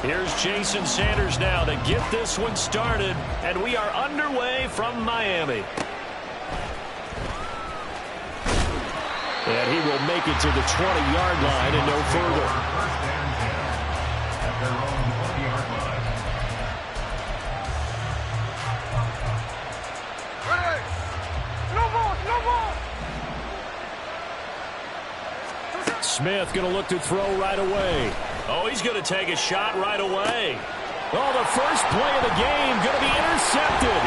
Here's Jason Sanders now to get this one started, and we are underway from Miami. And he will make it to the 20-yard line and no further. Smith going to look to throw right away. Oh, he's going to take a shot right away. Oh, the first play of the game going to be intercepted.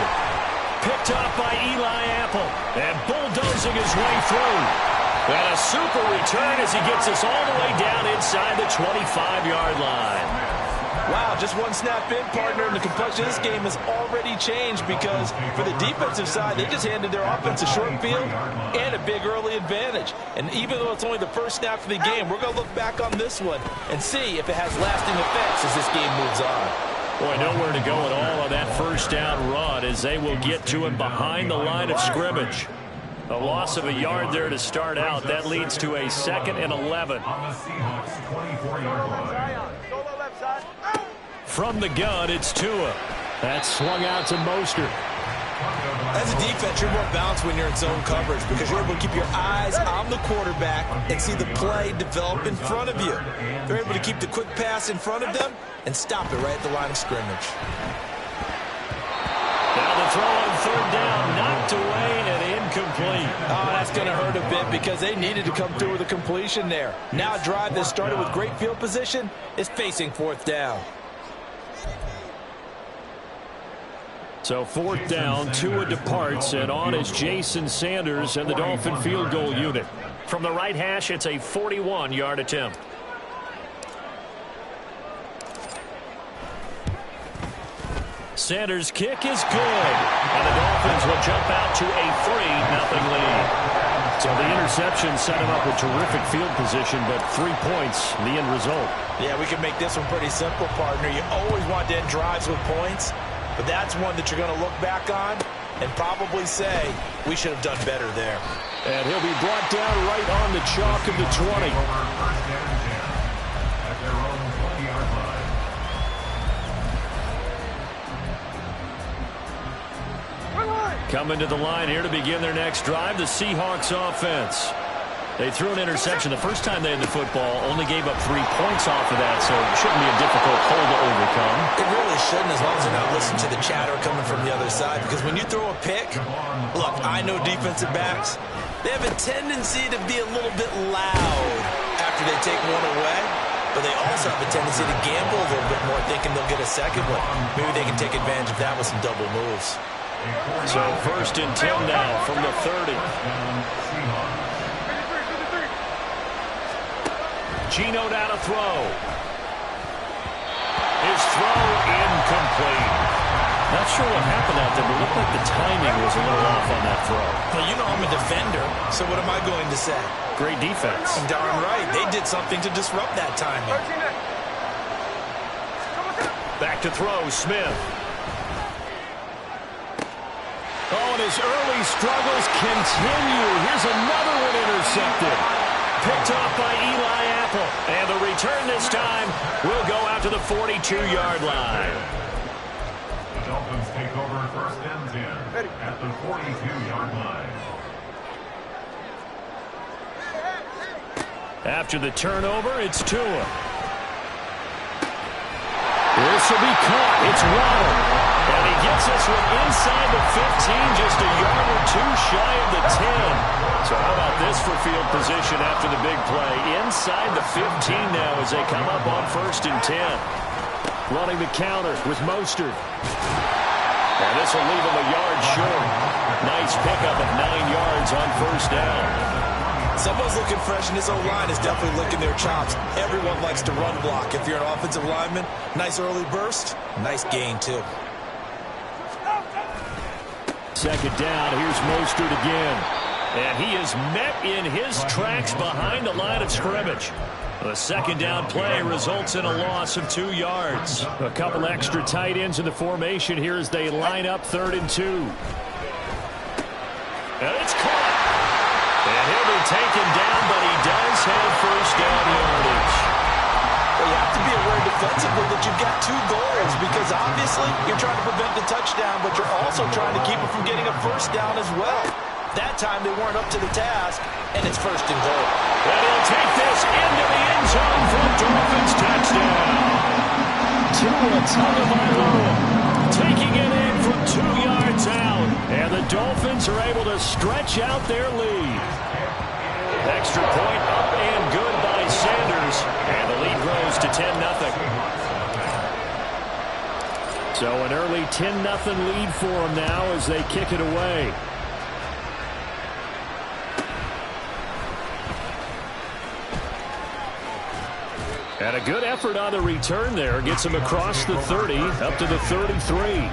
Picked off by Eli Apple. And bulldozing his way through. And a super return as he gets us all the way down inside the 25-yard line. Wow, just one snap in, partner, and the complexion of this game has already changed because for the defensive side, they just handed their offense a short field and a big early advantage. And even though it's only the first snap for the game, we're going to look back on this one and see if it has lasting effects as this game moves on. Boy, nowhere to go at all on that first down run as they will get to him behind the line of scrimmage. A loss of a yard there to start out. That leads to a 2nd and 11. From the gun, it's Tua. That's swung out to Mostert. As a defense, you're more balanced when you're in zone coverage because you're able to keep your eyes on the quarterback and see the play develop in front of you. They're able to keep the quick pass in front of them and stop it right at the line of scrimmage. Now the throw on 3rd down, knocked away and incomplete. Oh, that's going to hurt a bit because they needed to come through with a completion there. Now a drive that started with great field position is facing 4th down. So 4th down, Tua departs, and on is Jason Sanders and the Dolphin field goal unit. From the right hash, it's a 41-yard attempt. Sanders' kick is good, and the Dolphins will jump out to a 3-0 lead. So the interception set him up with terrific field position, but 3 points, the end result. Yeah, we can make this one pretty simple, partner. You always want to end drives with points, but that's one that you're going to look back on and probably say, we should have done better there. And he'll be brought down right on the chalk of the 20. Coming to the line here to begin their next drive, the Seahawks offense. They threw an interception the first time they had the football, only gave up 3 points off of that, so it shouldn't be a difficult hole to overcome. It really shouldn't, as long as you're not listening to the chatter coming from the other side, because when you throw a pick, look, I know defensive backs, they have a tendency to be a little bit loud after they take one away, but they also have a tendency to gamble a little bit more, thinking they'll get a second one. Maybe they can take advantage of that with some double moves. So 1st and 10 now from the 30. Gino down to throw. His throw incomplete. Not sure what happened out there, but it looked like the timing was a little off on that throw. Well, you know I'm a defender, so what am I going to say? Great defense. Darn right. They did something to disrupt that timing. Back to throw, Smith. Oh, and his early struggles continue. Here's another one intercepted. Picked off by Eli Apple. And the return this time will go out to the 42-yard line. The Dolphins take over 1st and 10 at the 42-yard line. After the turnover, it's Tua. This will be caught. It's Waddle. And he gets this one inside the 15, just a yard or 2 shy of the 10. So how about this for field position after the big play? Inside the 15 now as they come up on 1st and 10. Running the counter with Mostert. And this will leave him a yard short. Nice pickup of 9 yards on 1st down. Someone's looking fresh, and this O-line is definitely licking their chops. Everyone likes to run block. If you're an offensive lineman, nice early burst, nice gain, too. 2nd down, here's Mostert again. And he is met in his tracks behind the line of scrimmage. The 2nd down play results in a loss of 2 yards. A couple extra tight ends in the formation here as they line up 3rd and 2. And it's caught. And he'll be taken down, but he does have 1st down yardage. Well, you have to be aware defensively that you've got 2 goals because obviously you're trying to prevent the touchdown, but you're also trying to keep it from getting a first down as well. That time they weren't up to the task, and it's 1st and goal. And he'll take this into the end zone for a Dolphins touchdown. Tua Tagovailoa taking it in from 2 yards out, and the Dolphins are able to stretch out their lead. Extra point up and good by Sanders, and the lead grows to 10-0. So an early 10-0 lead for them now as they kick it away. And a good effort on the return there. Gets him across the 30, up to the 33.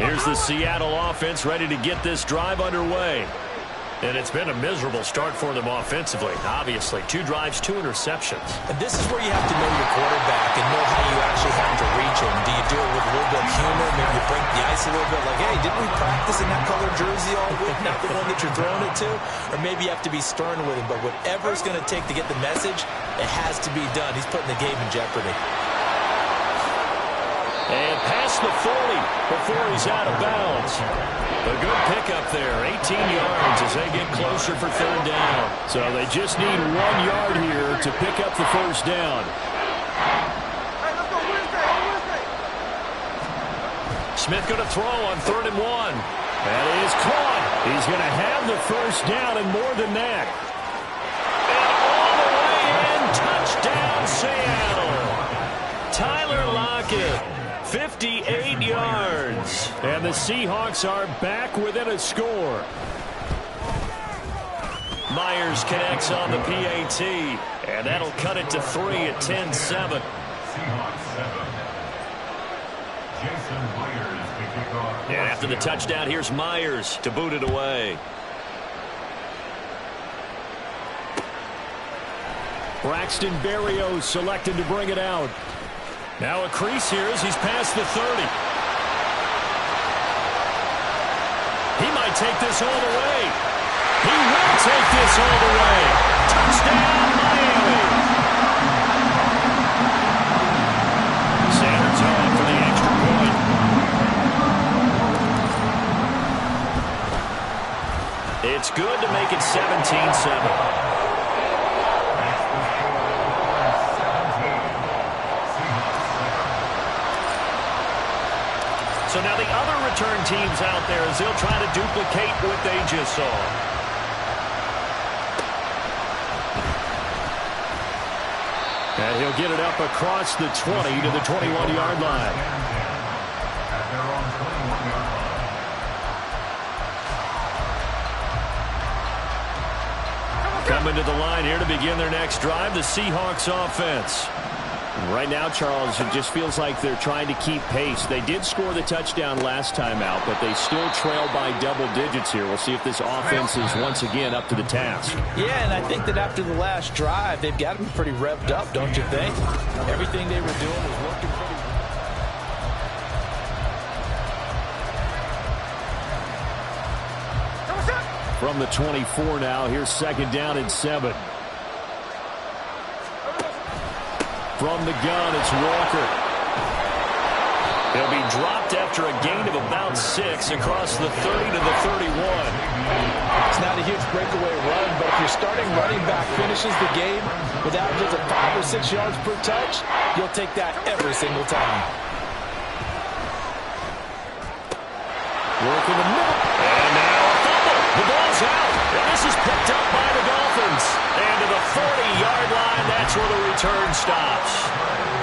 Here's the Seattle offense ready to get this drive underway. And it's been a miserable start for them offensively. Obviously, 2 drives, 2 interceptions. And this is where you have to know your quarterback and know how you actually have to reach him. Do you do it with a little bit of humor? Maybe you break the ice a little bit like, hey, didn't we practice in that color jersey all week? Not the one that you're throwing it to? Or maybe you have to be stern with him. But whatever it's going to take to get the message, it has to be done. He's putting the game in jeopardy. And past the 40 before he's out of bounds. A good pickup there, 18 yards as they get closer for 3rd down. So they just need 1 yard here to pick up the 1st down. Smith going to throw on 3rd and 1. That is caught. He's going to have the 1st down and more than that. And all the way in, touchdown Seattle. Tyler Lockett. 58 yards. And the Seahawks are back within a score. Myers connects on the PAT. And that'll cut it to 3 at 10-7. And after the touchdown, here's Myers to boot it away. Braxton Berrios selected to bring it out. Now a crease here as he's past the 30. He might take this all the way. He will take this all the way. Touchdown, Miami. Sanders on for the extra point. It's good to make it 17-7. So now the other return teams out there as they'll try to duplicate what they just saw. And he'll get it up across the 20 to the 21-yard line. Coming to the line here to begin their next drive, the Seahawks offense. Right now, Charles, it just feels like they're trying to keep pace. They did score the touchdown last time out, but they still trail by double digits here. We'll see if this offense is once again up to the task. Yeah, and I think that after the last drive, they've got to be pretty revved up, don't you think? Everything they were doing was working pretty well. From the 24 now, here's 2nd down and 7. From the gun, it's Walker. He'll be dropped after a gain of about 6 across the 30 to the 31. It's not a huge breakaway run, but if your starting running back finishes the game with averages of 5 or 6 yards per touch, you'll take that every single time. Work in the middle. And now a fumble. The ball's out. And this is picked up by the Dolphins. And to the 40-yard line, that's where the return stops.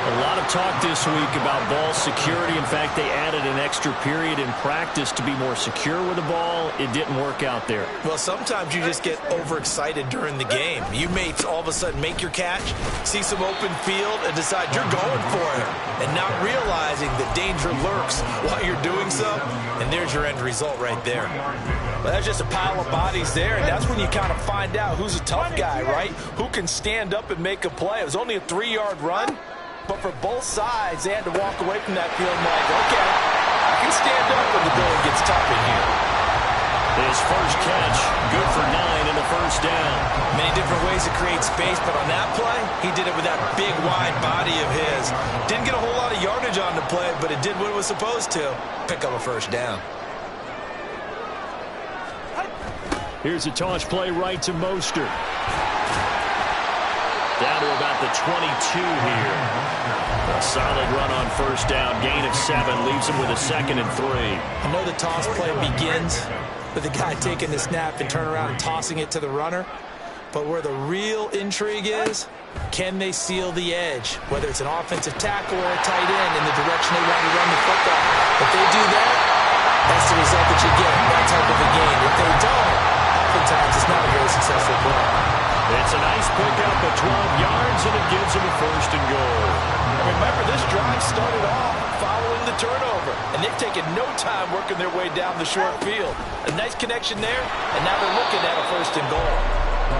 A lot of talk this week about ball security. In fact, they added an extra period in practice to be more secure with the ball. It didn't work out there. Well, sometimes you just get overexcited during the game. You may all of a sudden make your catch, see some open field, and decide you're going for it, and not realizing that danger lurks while you're doing so, and there's your end result right there. Well, that's just a pile of bodies there, and that's when you kind of find out who's a tough guy, right? Who can stand up and make a play. It was only a 3-yard run. But for both sides, they had to walk away from that feeling like, okay, I can stand up when the going gets tough in here. His first catch, good for 9 and a first down. I mean, he did different ways to create space, but on that play, he did it with that big, wide body of his. Didn't get a whole lot of yardage on the play, but it did what it was supposed to. Pick up a first down. Here's a toss play right to Mostert. Down to about the 22 here. A solid run on first down. Gain of 7 leaves him with a 2nd and 3. I know the toss play begins with the guy taking the snap and turn around and tossing it to the runner. But where the real intrigue is, can they seal the edge? Whether it's an offensive tackle or a tight end in the direction they want to run the football. If they do that, that's the result that you get in that type of a game. If they don't, oftentimes it's not a very successful play. It's a nice pickup of 12 yards, and it gives him a 1st and goal. And remember, this drive started off following the turnover, and they've taken no time working their way down the short field. A nice connection there, and now they're looking at a 1st and goal.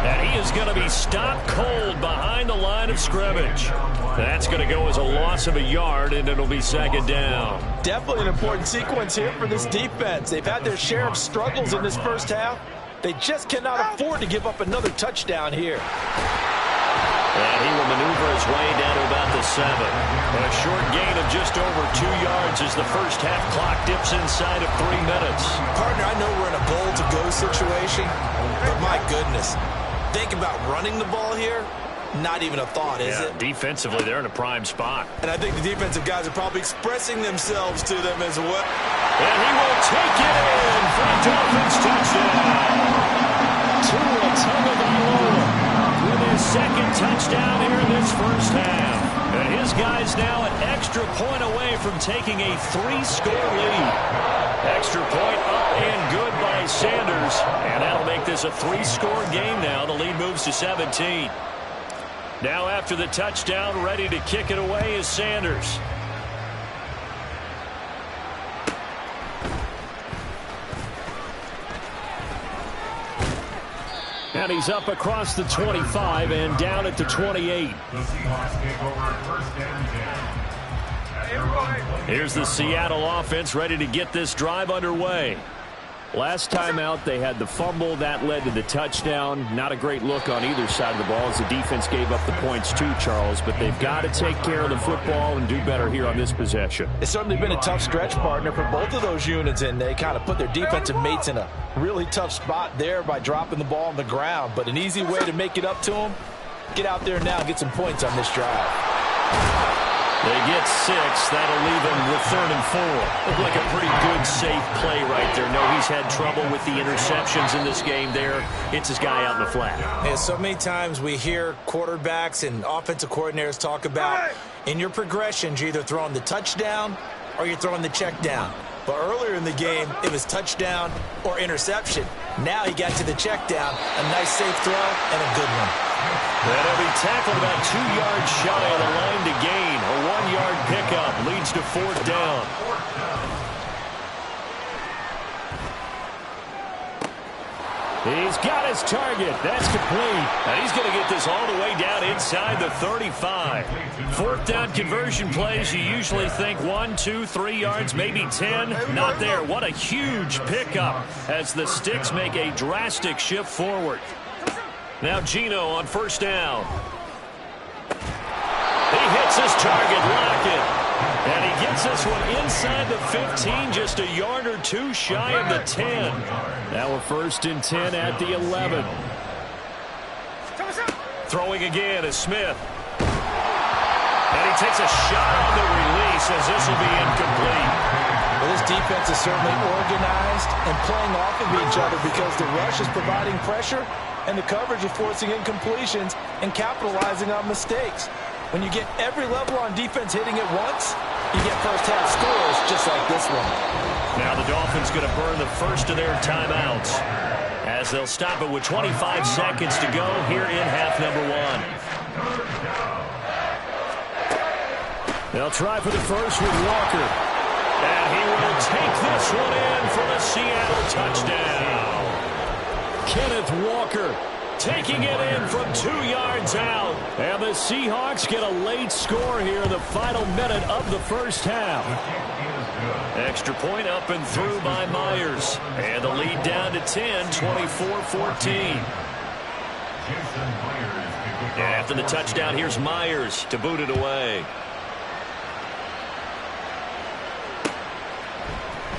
And he is going to be stopped cold behind the line of scrimmage. That's going to go as a loss of a yard, and it'll be 2nd down. Definitely an important sequence here for this defense. They've had their share of struggles in this first half. They just cannot afford to give up another touchdown here. And he will maneuver his way down to about the 7. A short gain of just over 2 yards as the first half clock dips inside of 3 minutes. Partner, I know we're in a goal-to-go situation, but my goodness, think about running the ball here. Not even a thought, is it? Defensively, they're in a prime spot. And I think the defensive guys are probably expressing themselves to them as well. And he will take it in for a Dolphins touchdown. Tua Tagovailoa with his 2nd touchdown here in this first half. And his guys now an extra point away from taking a 3-score lead. Extra point up and good by Sanders. And that'll make this a 3-score game now. The lead moves to 17. Now after the touchdown, ready to kick it away is Sanders. And he's up across the 25 and down at the 28. Here's the Seattle offense ready to get this drive underway. Last time out, they had the fumble. That led to the touchdown. Not a great look on either side of the ball as the defense gave up the points too, Charles. But they've got to take care of the football and do better here on this possession. It's certainly been a tough stretch, partner, for both of those units, and they kind of put their defensive mates in a really tough spot there by dropping the ball on the ground. But an easy way to make it up to them, get out there now and get some points on this drive. They get 6. That'll leave him with 3rd and 4. Looked like a pretty good, safe play right there. No, he's had trouble with the interceptions in this game there. It's his guy out in the flat. Yeah, so many times we hear quarterbacks and offensive coordinators talk about in your progressions, you're either throwing the touchdown or you're throwing the check down. But earlier in the game, it was touchdown or interception. Now he got to the check down, a nice safe throw, and a good one. That'll be tackled about 2 yards shy of the line to gain. A 1-yard pickup leads to 4th down. He's got his target. That's complete. And he's going to get this all the way down inside the 35. 4th down conversion plays, you usually think 1, 2, 3 yards, maybe 10. Not there. What a huge pickup as the Sticks make a drastic shift forward. Now Geno on 1st down. He hits his target, Lockett. And he gets this one inside the 15, just a yard or 2 shy of the 10. Now a 1st and 10 at the 11. Throwing again is Smith. And he takes a shot on the release as this will be incomplete. Well, this defense is certainly organized and playing off of each other because the rush is providing pressure and the coverage is forcing incompletions and capitalizing on mistakes. When you get every level on defense hitting at once, you get first-half scores just like this one. Now the Dolphins going to burn the first of their timeouts as they'll stop it with 25 seconds to go here in half number 1. They'll try for the first with Walker. And he will take this one in for the Seattle touchdown. Kenneth Walker taking it in from 2 yards out. And the Seahawks get a late score here in the final minute of the first half. Extra point up and through by Myers. And the lead down to 10, 24-14. And after the touchdown, here's Myers to boot it away.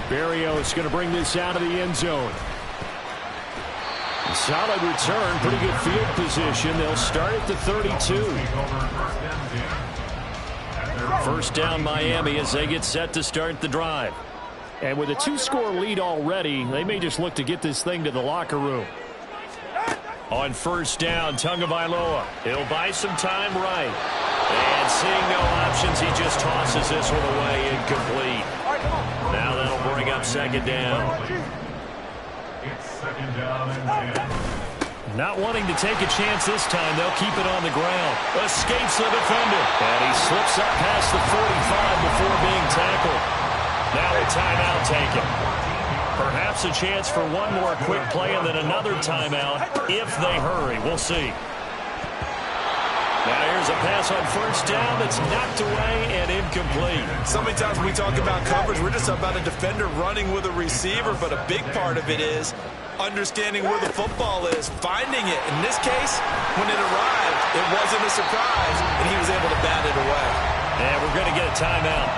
Berrios going to bring this out of the end zone. Solid return, pretty good field position. They'll start at the 32. First down Miami as they get set to start the drive. And with a 2-score lead already, they may just look to get this thing to the locker room. On first down, Tagovailoa. He'll buy some time right. And seeing no options, he just tosses this one away incomplete. Now that'll bring up second down. It's second down and 10. Not wanting to take a chance this time, they'll keep it on the ground. Escapes the defender. And he slips up past the 45 before being tackled. Now a timeout taken. Perhaps a chance for one more quick play and then another timeout if they hurry. We'll see. Now here's a pass on first down that's knocked away and incomplete. So many times when we talk about coverage, we're just about a defender running with a receiver, but a big part of it is understanding where the football is, finding it. In this case, when it arrived, it wasn't a surprise, and he was able to bat it away. And we're going to get a timeout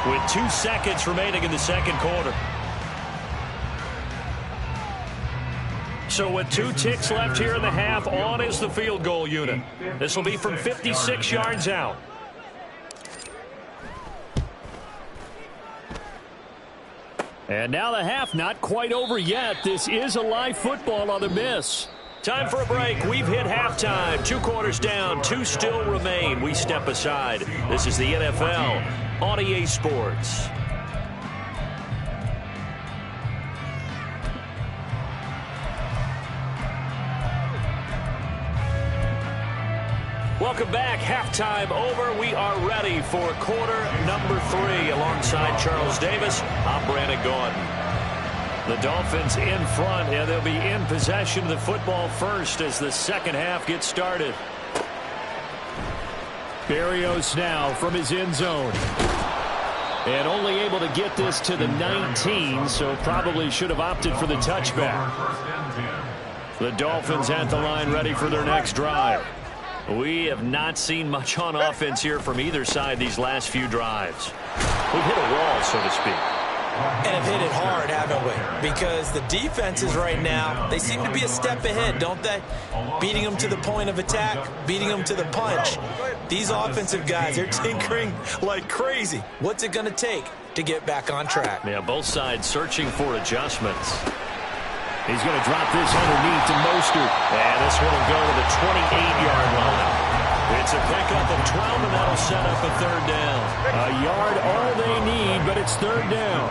with 2 seconds remaining in the second quarter. So with 2 ticks left here in the half, on is the field goal unit. This will be from 56 yards out. And now the half not quite over yet. This is a live football on the miss. Time for a break. We've hit halftime. 2 quarters down. 2 still remain. We step aside. This is the NFL on EA Sports. Welcome back. Halftime over. We are ready for quarter number 3. Alongside Charles Davis, I'm Brandon Gordon. The Dolphins in front, and they'll be in possession of the football first as the second half gets started. Berrios now from his end zone. And only able to get this to the 19, so probably should have opted for the touchback. The Dolphins at the line ready for their next drive. We have not seen much on offense here from either side these last few drives. We've hit a wall, so to speak. And have hit it hard, haven't we? Because the defenses right now, they seem to be a step ahead, don't they? Beating them to the point of attack, beating them to the punch. These offensive guys, they're tinkering like crazy. What's it going to take to get back on track? Yeah, both sides searching for adjustments. He's going to drop this underneath to Mostert. And this one will go to the 28-yard line. It's a pickup of 12, and that'll set up a third down. A yard all they need, but it's third down.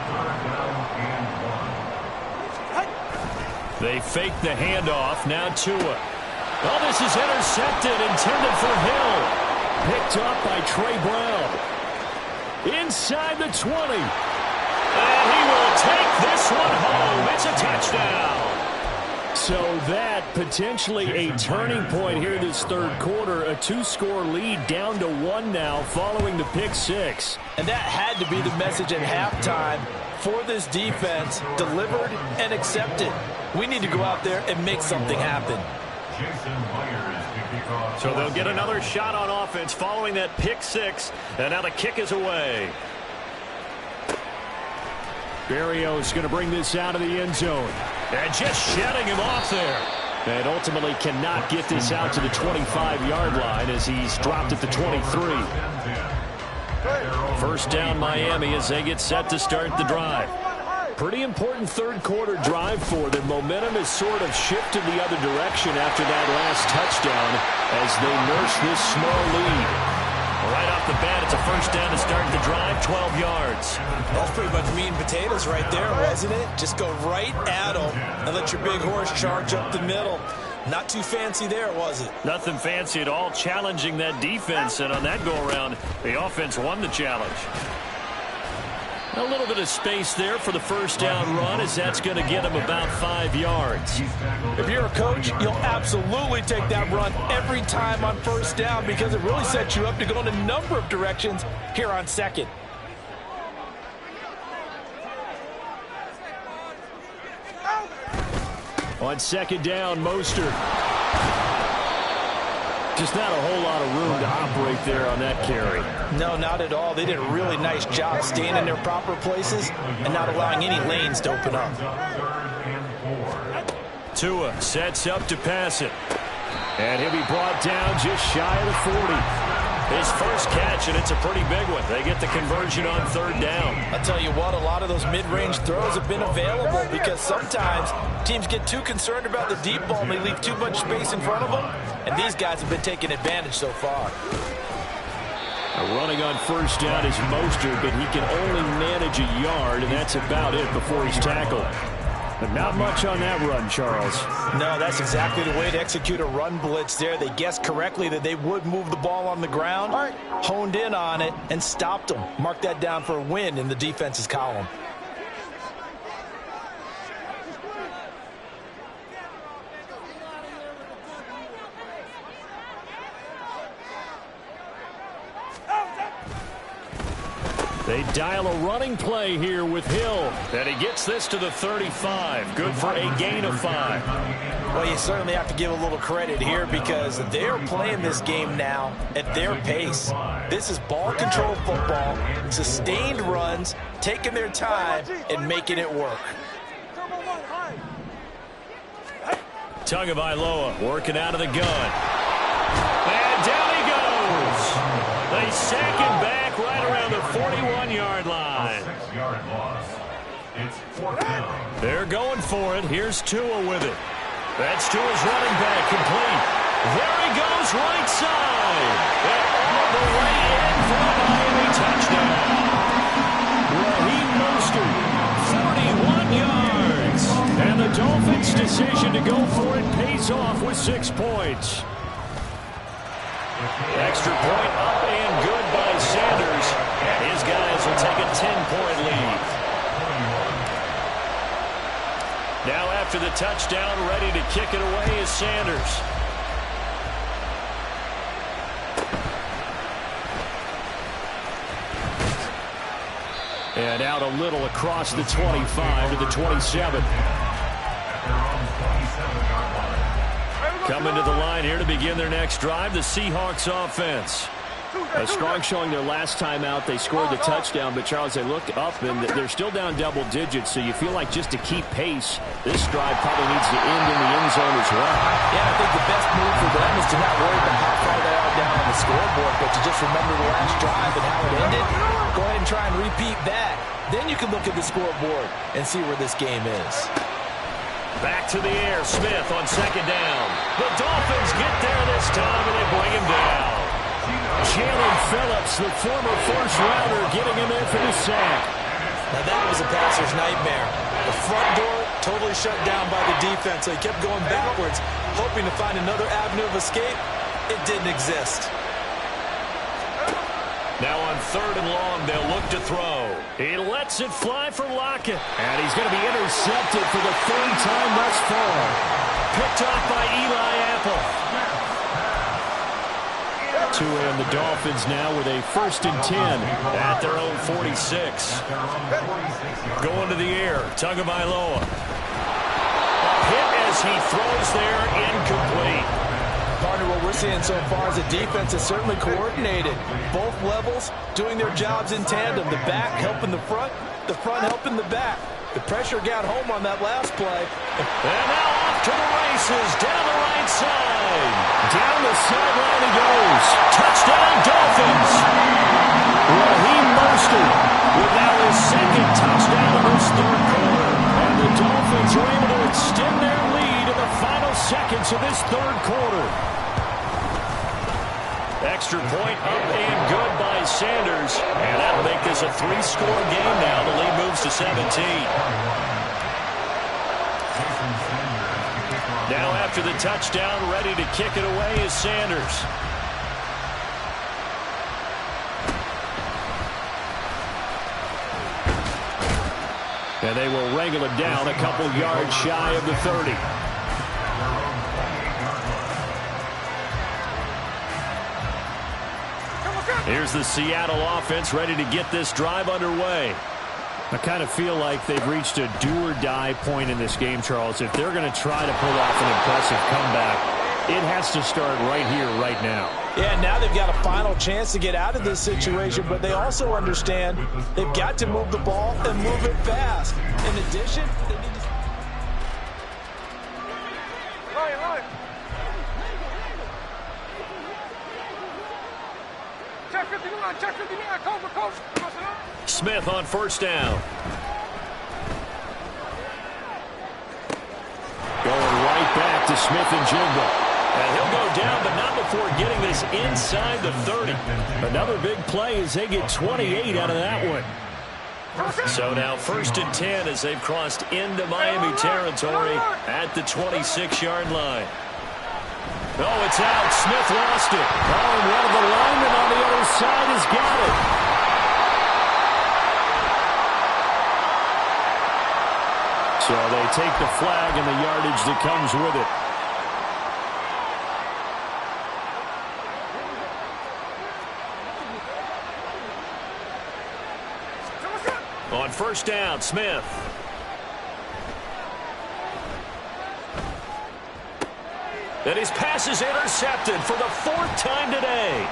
They fake the handoff. Now Tua. Oh, this is intercepted, intended for Hill. Picked up by Trey Brown. Inside the 20. And he will take this one home. It's a touchdown. So that potentially a turning point here this third quarter. A 2-score lead down to 1 now following the pick 6. And that had to be the message at halftime for this defense. Delivered and accepted. We need to go out there and make something happen. So they'll get another shot on offense following that pick 6. And now the kick is away. Berrios going to bring this out of the end zone. And just shedding him off there. And ultimately cannot get this out to the 25-yard line as he's dropped at the 23. First down Miami as they get set to start the drive. Pretty important third quarter drive for them. Momentum has sort of shifted the other direction after that last touchdown as they nurse this small lead. Right off the bat, it's a first down to start the drive, 12 yards. That's pretty much meat and potatoes right there, wasn't it? Just go right at them and let your big horse charge up the middle. Not too fancy there, was it? Nothing fancy at all, challenging that defense. And on that go-around, the offense won the challenge. A little bit of space there for the first down run as that's going to get him about 5 yards. If you're a coach, you'll absolutely take that run every time on first down because it really sets you up to go in a number of directions here on second. On second down, Mostert. Just not a whole lot of room to operate there on that carry. No, not at all. They did a really nice job staying in their proper places and not allowing any lanes to open up. Tua sets up to pass it. And he'll be brought down just shy of the 40. His first catch, and it's a pretty big one. They get the conversion on third down. I'll tell you what, a lot of those mid-range throws have been available because sometimes teams get too concerned about the deep ball and they leave too much space in front of them, and these guys have been taking advantage so far. Running on first down is Mostert, but he can only manage a yard, and that's about it before he's tackled. But not much on that run, Charles. No, that's exactly the way to execute a run blitz there. They guessed correctly that they would move the ball on the ground, honed in on it, and stopped them. Mark that down for a win in the defense's column. They dial a running play here with Hill. And he gets this to the 35. Good for a gain of 5. Well, you certainly have to give a little credit here because they're playing this game now at their pace. This is ball control football, sustained runs, taking their time, and making it work. Tagovailoa working out of the gun. And down he goes. They sack him back right around the 41-yard line. They're going for it. Here's Tua with it. That's Tua's running back complete. There he goes right side. And all the way in for a Miami touchdown. Raheem Mostert, 31 yards. And the Dolphins' decision to go for it pays off with 6 points. Extra point up and good by Sanders. And his guys will take a 10-point lead. Now after the touchdown, ready to kick it away is Sanders. And out a little across the 25 to the 27. Coming to the line here to begin their next drive, the Seahawks offense. A strong showing their last time out. They scored the touchdown, but Charles, they look up and they're still down double digits, so you feel like just to keep pace, this drive probably needs to end in the end zone as well. Yeah, I think the best move for them is to not worry about how far they are down on the scoreboard, but to just remember the last drive and how it ended. Go ahead and try and repeat that. Then you can look at the scoreboard and see where this game is. Back to the air, Smith on second down. The Dolphins get there this time, and they bring him down. Jalen Phillips, the former first-rounder, getting in there for the sack. Now that was a passer's nightmare. The front door totally shut down by the defense, so he kept going backwards, hoping to find another avenue of escape. It didn't exist. Now on third and long, they'll look to throw. He lets it fly for Lockett. And he's going to be intercepted for the third time thus far. Picked off by Eli Apple. Tua and the Dolphins now with a 1st and 10 at their own 46. Going to the air, Tagovailoa. Hit as he throws there, incomplete. Partner, what we're seeing so far is the defense is certainly coordinated. Both levels doing their jobs in tandem. The back helping the front helping the back. The pressure got home on that last play. And now off to the races, down the right side. Down the sideline he goes. Touchdown, Dolphins. Raheem Mostert with now his second touchdown of this third quarter. And the Dolphins are able to extend their lead in the final seconds of this third quarter. Extra point up and good by Sanders. And that'll make this a 3-score game now. The lead moves to 17. Now after the touchdown, ready to kick it away is Sanders. And they will wrangle it down a couple yards shy of the 30. Here's the Seattle offense ready to get this drive underway. I kind of feel like they've reached a do-or-die point in this game, Charles. If they're going to try to pull off an impressive comeback, It has to start right here, right now. Yeah, now they've got a final chance to get out of this situation, but they also understand they've got to move the ball and move it fast. In addition, they need to... Smith on first down. Going right back to Smith and Jigba. And he'll go down, but not before getting this inside the 30. Another big play as they get 28 out of that one. So now 1st and 10 as they've crossed into Miami territory at the 26-yard line. Oh, it's out. Smith lost it. Oh, and one of the linemen on the other side has got it. So they take the flag and the yardage that comes with it. On first down, Smith. And his pass is intercepted for the 4th time today.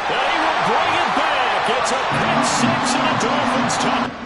And he will bring it back. It's a pick 6 and a Dolphins touchdown.